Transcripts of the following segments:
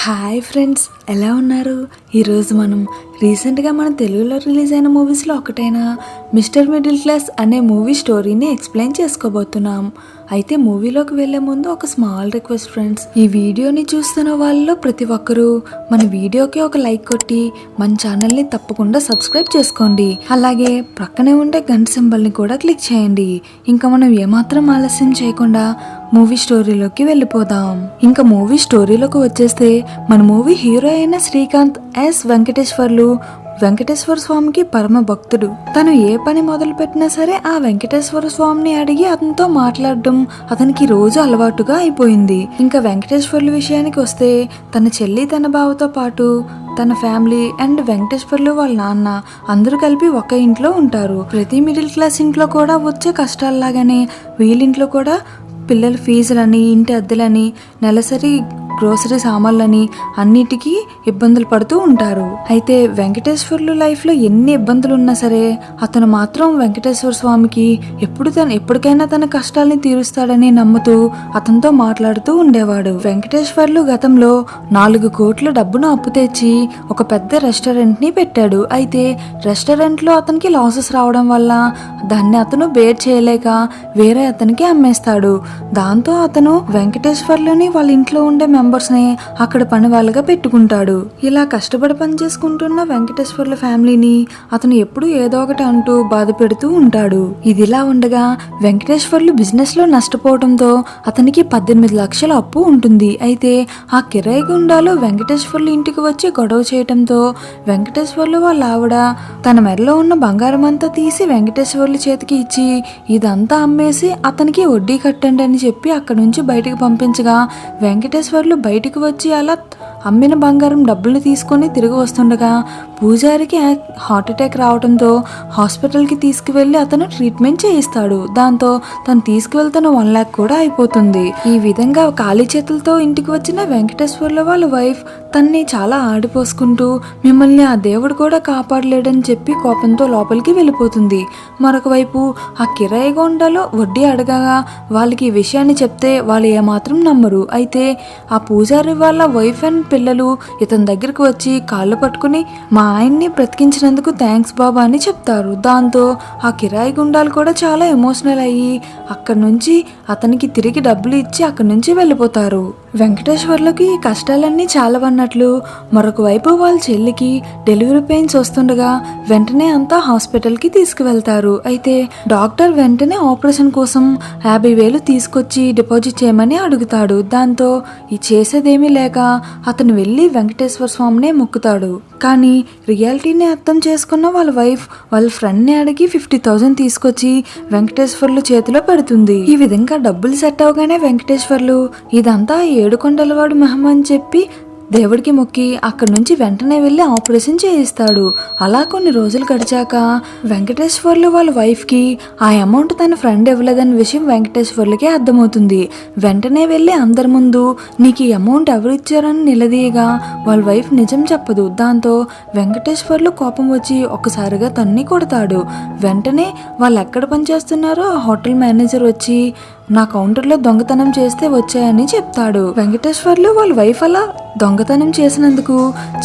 Hi friends, ఎలా ఉన్నారు? ఈరోజు మనం రీసెంట్గా మన తెలుగులో రిలీజ్ అయిన మూవీస్లో ఒకటైన మిస్టర్ మిడిల్ క్లాస్ అనే మూవీ స్టోరీని ఎక్స్ప్లెయిన్ చేసుకోబోతున్నాం. అయితే మూవీలోకి వెళ్లే ముందు ఒక స్మాల్ రిక్వెస్ట్ ఫ్రెండ్స్, ఈ వీడియోని చూస్తున్న వాళ్ళలో ప్రతి ఒక్కరూ మన వీడియోకి ఒక లైక్ కొట్టి మన ఛానల్ని తప్పకుండా సబ్స్క్రైబ్ చేసుకోండి. అలాగే ప్రక్కనే ఉండే గంట సింబల్ని కూడా క్లిక్ చేయండి. ఇంకా మనం ఏమాత్రం ఆలస్యం చేయకుండా మూవీ స్టోరీలోకి వెళ్ళిపోదాం. ఇంకా మూవీ స్టోరీలోకి వచ్చేస్తే మన మూవీ హీరో అయిన శ్రీకాంత్ ఎస్ వెంకటేశ్వర్లు వెంకటేశ్వర స్వామికి పరమ భక్తుడు. తను ఏ పని మొదలు పెట్టినా సరే ఆ వెంకటేశ్వర స్వామిని అడిగి అతనితో మాట్లాడడం అతనికి రోజు అలవాటుగా అయిపోయింది. ఇంకా వెంకటేశ్వర్ల విషయానికి వస్తే తన చెల్లి తన బావతో పాటు తన ఫ్యామిలీ అండ్ వెంకటేశ్వర్లు వాళ్ళ నాన్న అందరూ కలిపి ఒక ఇంట్లో ఉంటారు. ప్రతి మిడిల్ క్లాస్ ఇంట్లో కూడా వచ్చే కష్టాల్లాగానే వీళ్ళింట్లో కూడా పిల్లల ఫీజులని, ఇంటి అద్దెలని, నెలసరి గ్రోసరీ సామాన్లని అన్నిటికీ ఇబ్బందులు పడుతూ ఉంటారు. అయితే వెంకటేశ్వర్లు లైఫ్లో ఎన్ని ఇబ్బందులు ఉన్నా సరే అతను మాత్రం వెంకటేశ్వర స్వామికి ఎప్పటికైనా తన కష్టాలని తీరుస్తాడని నమ్ముతూ అతనితో మాట్లాడుతూ ఉండేవాడు. వెంకటేశ్వర్లు గతంలో 4 కోట్ల డబ్బును అప్పు తెచ్చి ఒక పెద్ద రెస్టారెంట్ని పెట్టాడు. అయితే రెస్టారెంట్లో అతనికి లాసెస్ రావడం వల్ల దాన్ని అతను బేర్ చేయలేక వేరే అతనికి అమ్మేస్తాడు. దాంతో అతను వెంకటేశ్వర్లని వాళ్ళ ఇంట్లో ఉండే మెంబర్స్ ని అక్కడ పని వాళ్ళగా పెట్టుకుంటాడు. ఇలా కష్టపడి పని చేసుకుంటున్న వెంకటేశ్వర్ల ఫ్యామిలీని అతను ఎప్పుడు ఏదో ఒకటి అంటూ బాధ పెడుతూ ఉంటాడు. ఇదిలా ఉండగా వెంకటేశ్వర్లు బిజినెస్ లో నష్టపోవడంతో అతనికి 18 లక్షల అప్పు ఉంటుంది. అయితే ఆ కిరాయి గుండాలు వెంకటేశ్వర్లు ఇంటికి వచ్చి గొడవ చేయడంతో వెంకటేశ్వర్లు వాళ్ళ ఆవిడ తన మెడలో ఉన్న బంగారం అంతా తీసి వెంకటేశ్వర్లు చేతికి ఇచ్చి ఇదంతా అమ్మేసి అతనికి వడ్డీ కట్టండి అని చెప్పి అక్కడి నుంచి బయటకు పంపించగా వెంకటేశ్వర్లు బయటికి వచ్చి అలా అమ్మిన బంగారం డబ్బులు తీసుకొని తిరిగి వస్తుండగా పూజారికి హార్ట్ అటాక్ రావడంతో హాస్పిటల్కి తీసుకువెళ్ళి అతను ట్రీట్మెంట్ చేయిస్తాడు. దాంతో తను తీసుకువెళ్తున్న 1 lakh కూడా అయిపోతుంది. ఈ విధంగా ఖాళీ చేతులతో ఇంటికి వచ్చిన వెంకటేశ్వర్ల వాళ్ళ వైఫ్ తన్ని చాలా ఆడిపోసుకుంటూ మిమ్మల్ని ఆ దేవుడు కూడా కాపాడలేడని చెప్పి కోపంతో లోపలికి వెళ్ళిపోతుంది. మరొక వైపు ఆ కిరాయి గొండలో వడ్డీ అడగగా వాళ్ళకి ఈ విషయాన్ని చెప్తే వాళ్ళు ఏమాత్రం నమ్మరు. అయితే ఆ పూజారి వాళ్ళ వైఫ్ అండ్ పిల్లలు ఇతని దగ్గరికి వచ్చి కాళ్ళు పట్టుకుని మా ఆయన్ని బ్రతికించినందుకు థ్యాంక్స్ బాబా అని చెప్తారు. దాంతో ఆ కిరాయి గుండాలు కూడా చాలా ఎమోషనల్ అయ్యి అక్కడి నుంచి అతనికి తిరిగి డబ్బులు ఇచ్చి అక్కడి నుంచి వెళ్ళిపోతారు. వెంకటేశ్వర్లకి ఈ కష్టాలన్నీ చాలవన్నట్లు మరొక వైపు వాళ్ళ చెల్లికి డెలివరీ పెయిన్స్ వస్తుండగా వెంటనే అంతా హాస్పిటల్కి తీసుకువెళ్తారు. అయితే డాక్టర్ వెంటనే ఆపరేషన్ కోసం 50,000 తీసుకొచ్చి డిపాజిట్ చేయమని అడుగుతాడు. దాంతో ఈ చేసేదేమీ లేక అతను వెళ్ళి వెంకటేశ్వర స్వామినే మొక్కుతాడు. కానీ రియాలిటీని అర్థం చేసుకున్న వాళ్ళ వైఫ్ వాళ్ళ ఫ్రెండ్ని అడిగి 50,000 తీసుకొచ్చి వెంకటేశ్వర్లు చేతిలో పెడుతుంది. ఈ విధంగా డబ్బులు సెట్ అవగానే వెంకటేశ్వర్లు ఇదంతా 7 కొండలవాడు మహిమ అని చెప్పి దేవుడికి మొక్కి అక్కడి నుంచి వెంటనే వెళ్ళి ఆపరేషన్ చేయిస్తాడు. అలా కొన్ని రోజులు గడిచాక వెంకటేశ్వర్లు వాళ్ళ వైఫ్కి ఆ అమౌంట్ తన ఫ్రెండ్ ఇవ్వలేదన్న విషయం వెంకటేశ్వర్లకి అర్థమవుతుంది. వెంటనే వెళ్ళి అందరి ముందు నీకు ఈ అమౌంట్ ఎవరు ఇచ్చారని నిలదీయగా వాళ్ళ వైఫ్ నిజం చెప్పదు. దాంతో వెంకటేశ్వర్లు కోపం వచ్చి ఒక్కసారిగా తన్ని కొడతాడు. వెంటనే వాళ్ళు ఎక్కడ పనిచేస్తున్నారో ఆ హోటల్ మేనేజర్ వచ్చి నా కౌంటర్లో దొంగతనం చేస్తే వచ్చాయని చెప్తాడు. వెంకటేశ్వర్లు వాళ్ళ వైఫ్ అలా దొంగతనం చేసినందుకు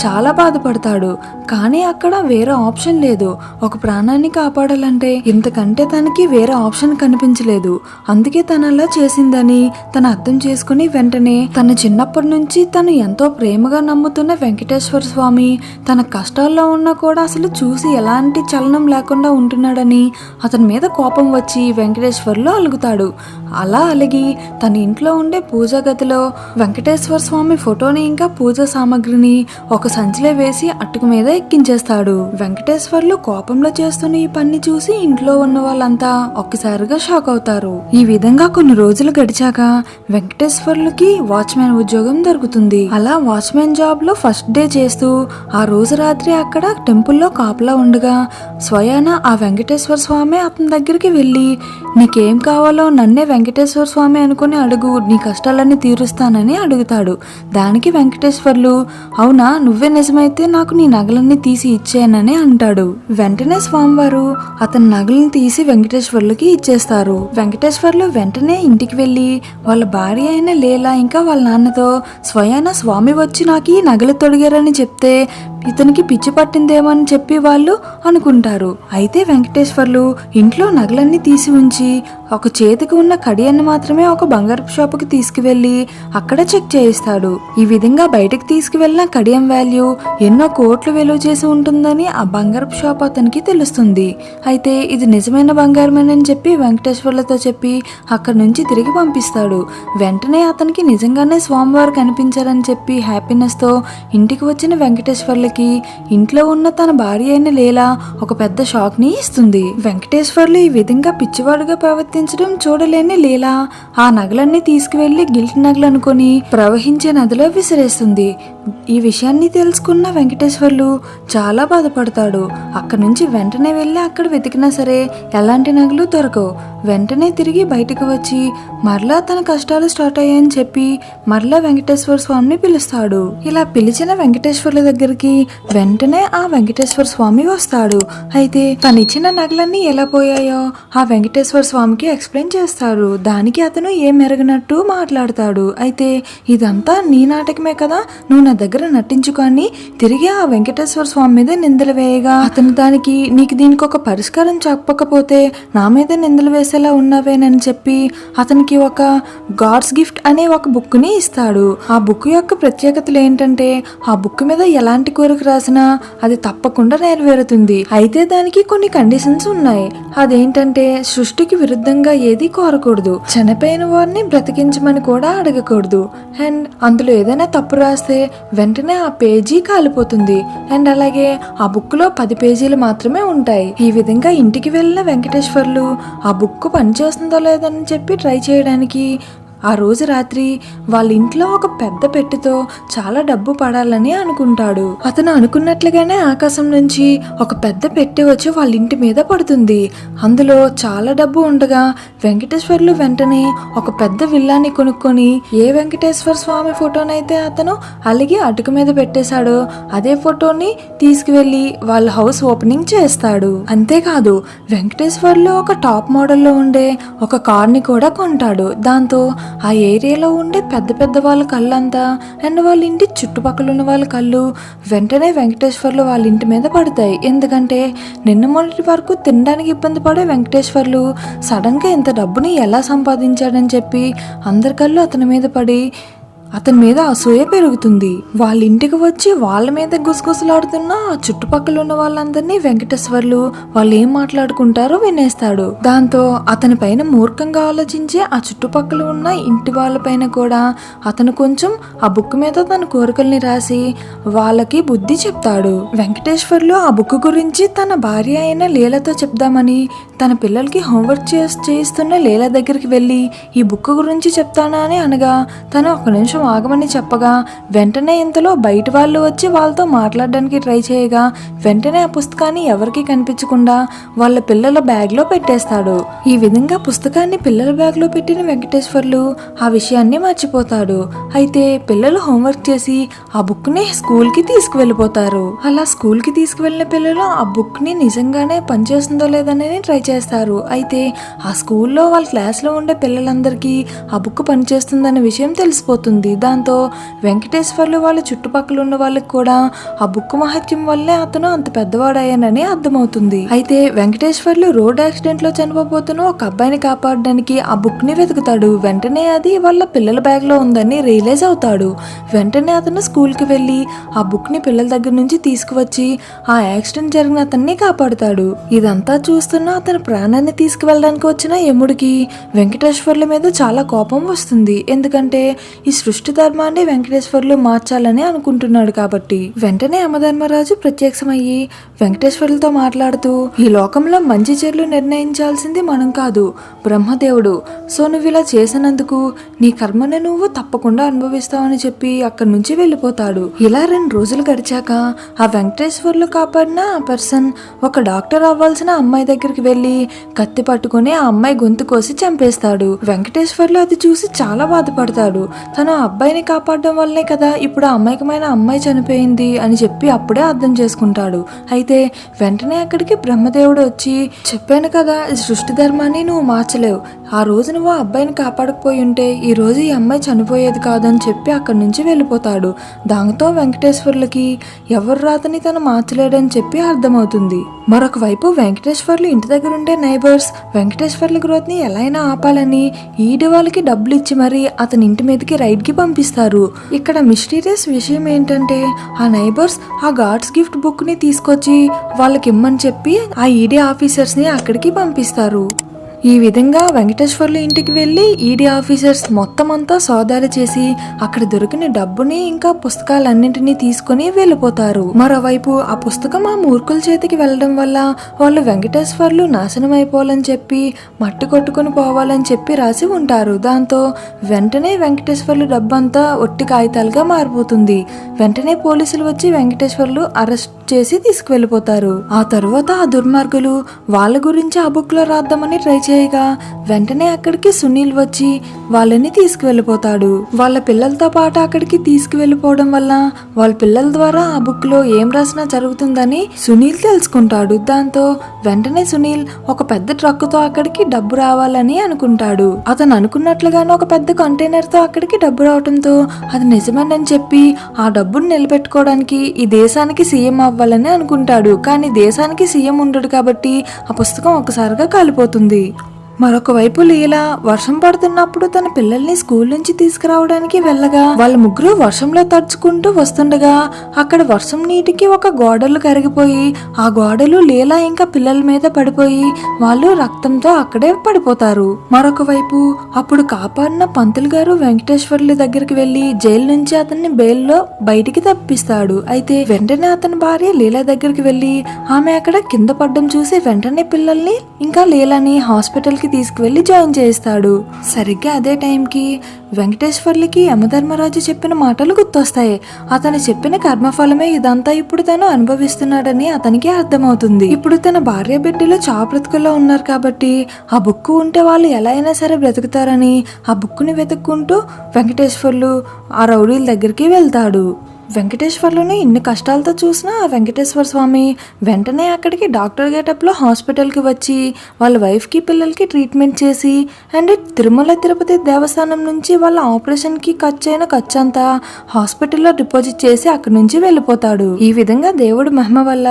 చాలా బాధపడతాడు. కానీ అక్కడ వేరే ఆప్షన్ లేదు. ఒక ప్రాణాన్ని కాపాడాలంటే ఇంతకంటే తనకి వేరే ఆప్షన్ కనిపించలేదు. అందుకే తను అలా చేసిందని తను అర్థం చేసుకుని వెంటనే తన చిన్నప్పటి నుంచి తను ఎంతో ప్రేమగా నమ్ముతున్న వెంకటేశ్వర స్వామి తన కష్టాల్లో ఉన్నా కూడా అసలు చూసి ఎలాంటి చలనం లేకుండా ఉంటున్నాడని అతని మీద కోపం వచ్చి వెంకటేశ్వర్లు అలుగుతాడు. అలా అలిగి తన ఇంట్లో ఉండే పూజా గదిలో వెంకటేశ్వర స్వామి ఫోటోని ఇంకా పూజా సామాగ్రిని ఒక సంచిలో వేసి అటుకు మీద ఎక్కించేస్తాడు. వెంకటేశ్వర్లు కోపంలో చేస్తున్న ఈ పని చూసి ఇంట్లో ఉన్న వాళ్ళంతా ఒక్కసారిగా షాక్ అవుతారు. ఈ విధంగా కొన్ని రోజులు గడిచాక వెంకటేశ్వర్లకి వాచ్మెన్ ఉద్యోగం దొరుకుతుంది. అలా వాచ్మెన్ జాబ్ లో ఫస్ట్ డే చేస్తూ ఆ రోజు రాత్రి అక్కడ టెంపుల్లో కాపలా ఉండగా స్వయాన ఆ వెంకటేశ్వర స్వామి అతని దగ్గరికి వెళ్ళి నీకేం కావాలో నన్నే వెంకటేశ్వర స్వామి అనుకుని అడుగు, నీ కష్టాలన్నీ తీరుస్తానని అడుగుతాడు. దానికి వెంకటేశ్వర్లు, అవునా, నువ్వే నిజమైతే నాకు నీ నగలన్నీ తీసి ఇచ్చేయనని అంటాడు. వెంటనే స్వామివారు అతని నగలను తీసి వెంకటేశ్వర్లకి ఇచ్చేస్తారు. వెంకటేశ్వర్లు వెంటనే ఇంటికి వెళ్ళి వాళ్ళ భార్య అయిన లీలా ఇంకా వాళ్ళ నాన్నతో, స్వయాన స్వామి వచ్చి నాకు ఈ నగలు తొడిగారని చెప్తే ఇతనికి పిచ్చి పట్టిందేమని చెప్పి వాళ్ళు అనుకుంటారు. అయితే వెంకటేశ్వర్లు ఇంట్లో నగలన్నీ తీసి ఉంచి ఒక చేతికి ఉన్న కడియాన్ని మాత్రమే ఒక బంగారపు షాపుకి తీసుకువెళ్ళి అక్కడ చెక్ చేయిస్తాడు. ఈ విధంగా బయటకు తీసుకువెళ్ళిన కడియం వాల్యూ ఎన్నో కోట్లు విలువ చేసి ఉంటుందని ఆ బంగారపు షాప్ అతనికి తెలుస్తుంది. అయితే ఇది నిజమైన బంగారమేనని చెప్పి వెంకటేశ్వర్లతో చెప్పి అక్కడి నుంచి తిరిగి పంపిస్తాడు. వెంటనే అతనికి నిజంగానే స్వామివారు కనిపించారని చెప్పి హ్యాపీనెస్తో ఇంటికి వచ్చిన వెంకటేశ్వర్లకి ఇంట్లో ఉన్న తన భార్య అయిన లీలా ఒక పెద్ద షాక్ ని ఇస్తుంది. వెంకటేశ్వర్లు ఈ విధంగా పిచ్చివాడుగా ప్రవర్తించడం చూడలేని లీలా ఆ నగలన్నీ తీసుకువెళ్లి గిల్ట్ నగలు అనుకుని ప్రవహించే నదిలో విసిరేస్తుంది. ఈ విషయాన్ని తెలుసుకున్న వెంకటేశ్వర్లు చాలా బాధపడతాడు. అక్కడి నుంచి వెంటనే వెళ్ళి అక్కడ వెతికినా సరే ఎలాంటి నగలు దొరకవు. వెంటనే తిరిగి బయటకు వచ్చి మరలా తన కష్టాలు స్టార్ట్ అయ్యాయని చెప్పి మరలా వెంకటేశ్వర స్వామిని పిలుస్తాడు. ఇలా పిలిచిన వెంకటేశ్వర్ల దగ్గరికి వెంటనే ఆ వెంకటేశ్వర స్వామి వస్తాడు. అయితే తను ఇచ్చిన నగలన్నీ ఎలా పోయాయో ఆ వెంకటేశ్వర స్వామికి ఎక్స్ప్లెయిన్ చేస్తాడు. దానికి అతను ఏం ఎరగనట్టు మాట్లాడతాడు. అయితే ఇదంతా నీ నాటకమే కదా, నువ్వు నా దగ్గర నటించుకొని తిరిగి ఆ వెంకటేశ్వర స్వామి మీద నిందలు వేయగా అతను దానికి నీకు దీనికి ఒక పరిష్కారం చెప్పకపోతే నా మీద నిందలు వేసేలా ఉన్నావేనని చెప్పి అతనికి ఒక గాడ్స్ గిఫ్ట్ అనే ఒక బుక్ ని ఇస్తాడు. ఆ బుక్ యొక్క ప్రత్యేకతలు ఏంటంటే ఆ బుక్ మీద ఎలాంటి కోరిక రాసినా అది తప్పకుండా నెరవేరుతుంది. అయితే దానికి కొన్ని కండిషన్స్ ఉన్నాయి. అదేంటంటే సృష్టికి విరుద్ధంగా ఏది కోరకూడదు, చనిపోయిన వారిని బ్రతికించమని కూడా అడగకూడదు, అండ్ అందులో ఏదైనా తప్పు రాస్తే వెంటనే ఆ పేజీ కాలిపోతుంది, అండ్ అలాగే ఆ బుక్ లో 10 పేజీలు మాత్రమే ఉంటాయి. ఈ విధంగా ఇంటికి వెళ్ళిన వెంకటేశ్వర్లు ఆ బుక్ పనిచేస్తుందో లేదని చెప్పి ట్రై చేయడానికి ఆ రోజు రాత్రి వాళ్ళ ఇంట్లో ఒక పెద్ద పెట్టెతో చాలా డబ్బు పడాలని అనుకుంటాడు. అతను అనుకున్నట్లుగానే ఆకాశం నుంచి ఒక పెద్ద పెట్టె వచ్చి వాళ్ళ ఇంటి మీద పడుతుంది. అందులో చాలా డబ్బు ఉండగా వెంకటేశ్వర్లు వెంటనే ఒక పెద్ద విల్లాని కొనుక్కొని ఏ వెంకటేశ్వర స్వామి ఫోటోనైతే అతను అలిగి అటుకు మీద పెట్టేశాడో అదే ఫోటోని తీసుకువెళ్లి వాళ్ళ హౌస్ ఓపెనింగ్ చేస్తాడు. అంతేకాదు వెంకటేశ్వర్లు ఒక టాప్ మోడల్లో ఉండే ఒక కార్ని కూడా కొంటాడు. దాంతో ఆ ఏరియాలో ఉండే పెద్ద పెద్ద వాళ్ళ కళ్ళంతా అండ్ వాళ్ళ ఇంటి చుట్టుపక్కల ఉన్న వాళ్ళ కళ్ళు వెంటనే వెంకటేశ్వర్లు వాళ్ళ ఇంటి మీద పడతాయి. ఎందుకంటే నిన్న మొన్నటి వరకు తినడానికి ఇబ్బంది పడే వెంకటేశ్వర్లు సడన్ గా ఇంత డబ్బుని ఎలా సంపాదించాడని చెప్పి అందరి కళ్ళు అతని మీద పడి అతని మీద అసూయ పెరుగుతుంది. వాళ్ళ ఇంటికి వచ్చి వాళ్ళ మీద గుసగుసలాడుతున్న ఆ చుట్టుపక్కల ఉన్న వాళ్ళందరినీ వెంకటేశ్వర్లు వాళ్ళు ఏం మాట్లాడుకుంటారో వినేస్తాడు. దాంతో అతని పైన మూర్ఖంగా ఆలోచించే ఆ చుట్టుపక్కల ఉన్న ఇంటి వాళ్ళ పైన కూడా అతను కొంచెం ఆ బుక్ మీద తన కోరికల్ని రాసి వాళ్ళకి బుద్ధి చెప్తాడు. వెంకటేశ్వర్లు ఆ బుక్ గురించి తన భార్య అయిన లీలతో చెప్దామని తన పిల్లలకి హోంవర్క్ చేయిస్తున్న లీల దగ్గరికి వెళ్ళి ఈ బుక్ గురించి చెప్తానా అని అనగా తను ఒక నిమిషం ఆగమని చెప్పగా వెంటనే ఇంతలో బయట వాళ్ళు వచ్చి వాళ్ళతో మాట్లాడడానికి ట్రై చేయగా వెంటనే ఆ పుస్తకాన్ని ఎవరికి కనిపించకుండా వాళ్ళ పిల్లల బ్యాగ్ లో పెట్టేస్తాడు. ఈ విధంగా పుస్తకాన్ని పిల్లల బ్యాగ్ లో పెట్టిన వెంకటేశ్వర్లు ఆ విషయాన్ని మర్చిపోతాడు. అయితే పిల్లలు హోంవర్క్ చేసి ఆ బుక్ ని స్కూల్ కి తీసుకువెళ్ళిపోతారు. అలా స్కూల్ కి తీసుకువెళ్ళిన పిల్లలు ఆ బుక్ ని నిజంగానే పనిచేస్తుందో లేదనేది ట్రై చేస్తారు. అయితే ఆ స్కూల్లో వాళ్ళ క్లాస్ లో ఉండే పిల్లలందరికీ ఆ బుక్ పనిచేస్తుందనే విషయం తెలిసిపోతుంది. దాంతో వెంకటేశ్వర్లు వాళ్ళ చుట్టుపక్కల ఉన్న వాళ్ళకి కూడా ఆ బుక్ మహత్యం వల్లే అతను అంత పెద్దవాడయ్యానని అర్థమవుతుంది. అయితే వెంకటేశ్వర్లు రోడ్ యాక్సిడెంట్ లో చనిపోబోతున్న ఒక అబ్బాయిని కాపాడడానికి ఆ బుక్ ని వెతుకుతాడు. వెంటనే అది వాళ్ళ పిల్లల బ్యాగ్ లో ఉందని రియలైజ్ అవుతాడు. వెంటనే అతను స్కూల్ కి వెళ్ళి ఆ బుక్ ని పిల్లల దగ్గర నుంచి తీసుకువచ్చి ఆ యాక్సిడెంట్ జరిగిన అతన్ని కాపాడుతాడు. ఇదంతా చూస్తున్న అతని ప్రాణాన్ని తీసుకువెళ్ళడానికి వచ్చిన యముడికి వెంకటేశ్వర్ల మీద చాలా కోపం వస్తుంది. ఎందుకంటే ఈ సృష్టి ధర్మాన్ని వెంకటేశ్వర్లు మార్చాలని అనుకుంటున్నాడు కాబట్టి. వెంటనే యమధర్మరాజు ప్రత్యక్షమయ్యి వెంకటేశ్వర్లతో మాట్లాడుతూ ఈ లోకంలో మంచి చెడులు నిర్ణయించాల్సింది మనం కాదు, బ్రహ్మదేవుడు. సో నువ్వు ఇలా చేసినందుకు నీ కర్మని నువ్వు తప్పకుండా అనుభవిస్తావని చెప్పి అక్కడి నుంచి వెళ్ళిపోతాడు. ఇలా 2 రోజులు గడిచాక ఆ వెంకటేశ్వర్లు కాపాడిన ఆ పర్సన్ ఒక డాక్టర్ అవ్వాల్సిన అమ్మాయి దగ్గరికి వెళ్ళి వెళ్ళి కత్తి పట్టుకుని ఆ అమ్మాయి గొంతు కోసి చంపేస్తాడు. వెంకటేశ్వర్లు అది చూసి చాలా బాధపడతాడు. తను ఆ అబ్బాయిని కాపాడడం వల్లనే కదా ఇప్పుడు ఆ అమాయకమైన అమ్మాయి చనిపోయింది అని చెప్పి అప్పుడే అర్థం చేసుకుంటాడు. అయితే వెంటనే అక్కడికి బ్రహ్మదేవుడు వచ్చి, చెప్పాను కదా ఈ సృష్టి ధర్మాన్ని నువ్వు మార్చలేవు, ఆ రోజు నువ్వు ఆ అబ్బాయిని కాపాడకపోయి ఉంటే ఈ రోజు ఈ అమ్మాయి చనిపోయేది కాదని చెప్పి అక్కడి నుంచి వెళ్ళిపోతాడు. దాంతో వెంకటేశ్వర్లకి ఎవరు రాతని తను మార్చలేడని చెప్పి అర్థమవుతుంది. మరొక వైపు వెంకటేశ్వర్లు ఇంటి దగ్గర ఉండే నైబర్స్ వెంకటేశ్వర్ల గ్రోత్ ని ఎలా అయినా ఆపాలని ఈడి వాళ్ళకి డబ్బులు ఇచ్చి మరి అతని ఇంటి మీదకి రైడ్ కి పంపిస్తారు. ఇక్కడ మిస్టీరియస్ విషయం ఏంటంటే ఆ నైబర్స్ ఆ గాడ్స్ గిఫ్ట్ బుక్ ని తీసుకొచ్చి వాళ్ళకి ఇమ్మని చెప్పి ఆ ఈడీ ఆఫీసర్స్ ని అక్కడికి పంపిస్తారు. ఈ విధంగా వెంకటేశ్వర్లు ఇంటికి వెళ్ళి ఈడీ ఆఫీసర్స్ మొత్తం అంతా సోదాలు చేసి అక్కడ దొరికిన డబ్బుని ఇంకా పుస్తకాలన్నింటినీ తీసుకుని వెళ్ళిపోతారు. మరోవైపు ఆ పుస్తకం ఆ మూర్ఖుల చేతికి వెళ్ళడం వల్ల వాళ్ళు వెంకటేశ్వర్లు నాశనం అయిపోవాలని చెప్పి మట్టి కొట్టుకుని పోవాలని చెప్పి రాసి ఉంటారు. దాంతో వెంటనే వెంకటేశ్వర్లు డబ్బంతా ఒట్టి కాగితాలుగా మారిపోతుంది. వెంటనే పోలీసులు వచ్చి వెంకటేశ్వర్లు అరెస్ట్ చేసి తీసుకువెళ్ళిపోతారు. ఆ తర్వాత ఆ దుర్మార్గులు వాళ్ళ గురించి ఆ బుక్ లో రాద్దామని ట్రై చేయగా వెంటనే అక్కడికి సునీల్ వచ్చి వాళ్ళని తీసుకువెళ్ళిపోతాడు. వాళ్ళ పిల్లలతో పాటు అక్కడికి తీసుకువెళ్ళిపోవడం వల్ల వాళ్ళ పిల్లల ద్వారా ఆ బుక్ లో ఏం రాసినా జరుగుతుందని సునీల్ తెలుసుకుంటాడు. దాంతో వెంటనే సునీల్ ఒక పెద్ద ట్రక్ తో అక్కడికి డబ్బు రావాలని అనుకుంటాడు. అతను అనుకున్నట్లుగానే ఒక పెద్ద కంటైనర్ తో అక్కడికి డబ్బు రావడంతో అది నిజమేనని చెప్పి ఆ డబ్బును నిలబెట్టుకోవడానికి ఈ దేశానికి సీఎం అవ్వాలని అనుకుంటాడు. కానీ దేశానికి సీఎం ఉండడు కాబట్టి ఆ పుస్తకం ఒక్కసారిగా కాలిపోతుంది. మరొక వైపు లీలా వర్షం పడుతున్నప్పుడు తన పిల్లల్ని స్కూల్ నుంచి తీసుకురావడానికి వెళ్ళగా వాళ్ళ ముగ్గురు వర్షంలో తడుచుకుంటూ వస్తుండగా అక్కడ వర్షం నీటికి ఒక గోడలు కరిగిపోయి ఆ గోడలు లీలా ఇంకా పిల్లల మీద పడిపోయి వాళ్ళు రక్తంతో అక్కడే పడిపోతారు. మరొక వైపు అప్పుడు కాపాడిన పంతులు గారు వెంకటేశ్వర్ల దగ్గరికి వెళ్లి జైలు నుంచి అతన్ని బెయిల్లో బయటికి తప్పిస్తాడు. అయితే వెంటనే అతని భార్య లీలా దగ్గరికి వెళ్లి ఆమె అక్కడ కింద పడ్డం చూసి వెంటనే పిల్లల్ని ఇంకా లీలాని హాస్పిటల్ కి తీసుకువెళ్లి జాయిన్ చేస్తాడు. సరిగ్గా అదే టైంకి వెంకటేశ్వర్లకి యమధర్మరాజు చెప్పిన మాటలు గుర్తొస్తాయి. అతను చెప్పిన కర్మఫలమే ఇదంతా ఇప్పుడు తను అనుభవిస్తున్నాడని అతనికి అర్థమవుతుంది. ఇప్పుడు తన భార్య బిడ్డలు చావు బ్రతుకుల్లో ఉన్నారు కాబట్టి ఆ బుక్ ఉంటే వాళ్ళు ఎలా అయినా సరే బ్రతుకుతారని ఆ బుక్ని వెతుక్కుంటూ వెంకటేశ్వర్లు ఆ రౌడీల దగ్గరికి వెళ్తాడు. వెంకటేశ్వర్లను ఇన్ని కష్టాలతో చూసినా ఆ వెంకటేశ్వర స్వామి వెంటనే అక్కడికి డాక్టర్ గెటప్లో హాస్పిటల్కి వచ్చి వాళ్ళ వైఫ్కి పిల్లలకి ట్రీట్మెంట్ చేసి అండ్ తిరుమల తిరుపతి దేవస్థానం నుంచి వాళ్ళ ఆపరేషన్కి ఖర్చు అయిన ఖర్చు అంతా హాస్పిటల్లో డిపాజిట్ చేసి అక్కడి నుంచి వెళ్ళిపోతాడు. ఈ విధంగా దేవుడి మహిమ వల్ల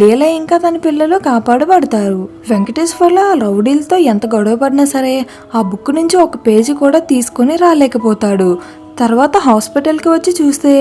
లీల ఇంకా తన పిల్లలు కాపాడబడతారు. వెంకటేశ్వర్లు ఆ రౌడీలతో ఎంత గొడవ పడినా సరే ఆ బుక్ నుంచి ఒక పేజీ కూడా తీసుకుని రాలేకపోతాడు. తర్వాత హాస్పిటల్కి వచ్చి చూస్తే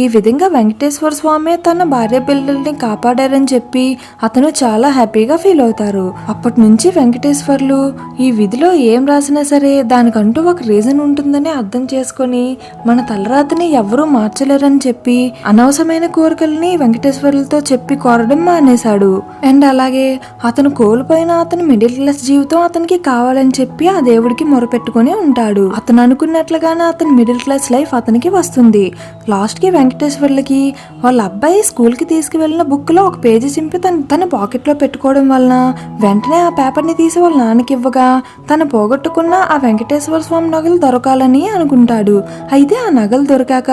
ఈ విధంగా వెంకటేశ్వర స్వామి తన భార్య పిల్లల్ని కాపాడారని చెప్పి అతను చాలా హ్యాపీగా ఫీల్ అవుతారు. అప్పటి నుంచి వెంకటేశ్వర్లు ఈ విధిలో ఏం రాసినా సరే దానికంటూ ఒక రీజన్ ఉంటుందని అర్థం చేసుకొని మన తలరాతని ఎవరూ మార్చలేరని చెప్పి అనవసరమైన కోరికల్ని వెంకటేశ్వర్లతో చెప్పి కోరడం మానేశాడు. అండ్ అలాగే అతను కోల్పోయిన అతని మిడిల్ క్లాస్ జీవితం అతనికి కావాలని చెప్పి ఆ దేవుడికి మొరపెట్టుకుని ఉంటాడు. అతను అనుకున్నట్లుగానే అతని మిడిల్ క్లాస్ లైఫ్ అతనికి వస్తుంది. లాస్ట్ కి వెంకటేశ్వర్లకి వాళ్ళ అబ్బాయి స్కూల్ కి తీసుకువెళ్ళిన బుక్ లో ఒక పేజీ చింపి తన పాకెట్ లో పెట్టుకోవడం వలన వెంటనే ఆ పేపర్ ని తీసి వాళ్ళ నాన్నకి ఇవ్వగా తను పోగొట్టుకున్న ఆ వెంకటేశ్వర స్వామి నగలు దొరకాలని అనుకుంటాడు. అయితే ఆ నగలు దొరికాక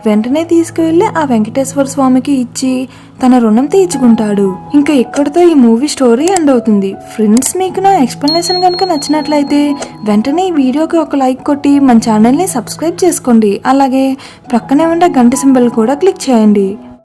వెంటనే తీసుకువెళ్ళి ఆ వెంకటేశ్వర స్వామికి ఇచ్చి తన రుణం తీర్చుకుంటాడు. ఇంకా ఇక్కడితో ఈ మూవీ స్టోరీ ఎండ్ అవుతుంది. ఫ్రెండ్స్, మీకు నా ఎక్స్ప్లెనేషన్ కనుక నచ్చినట్లయితే వెంటనే ఈ వీడియోకి ఒక లైక్ కొట్టి మన ఛానల్ని సబ్స్క్రైబ్ చేసుకోండి. అలాగే ప్రక్కనే ఉండే గంట సింబల్ కూడా క్లిక్ చేయండి.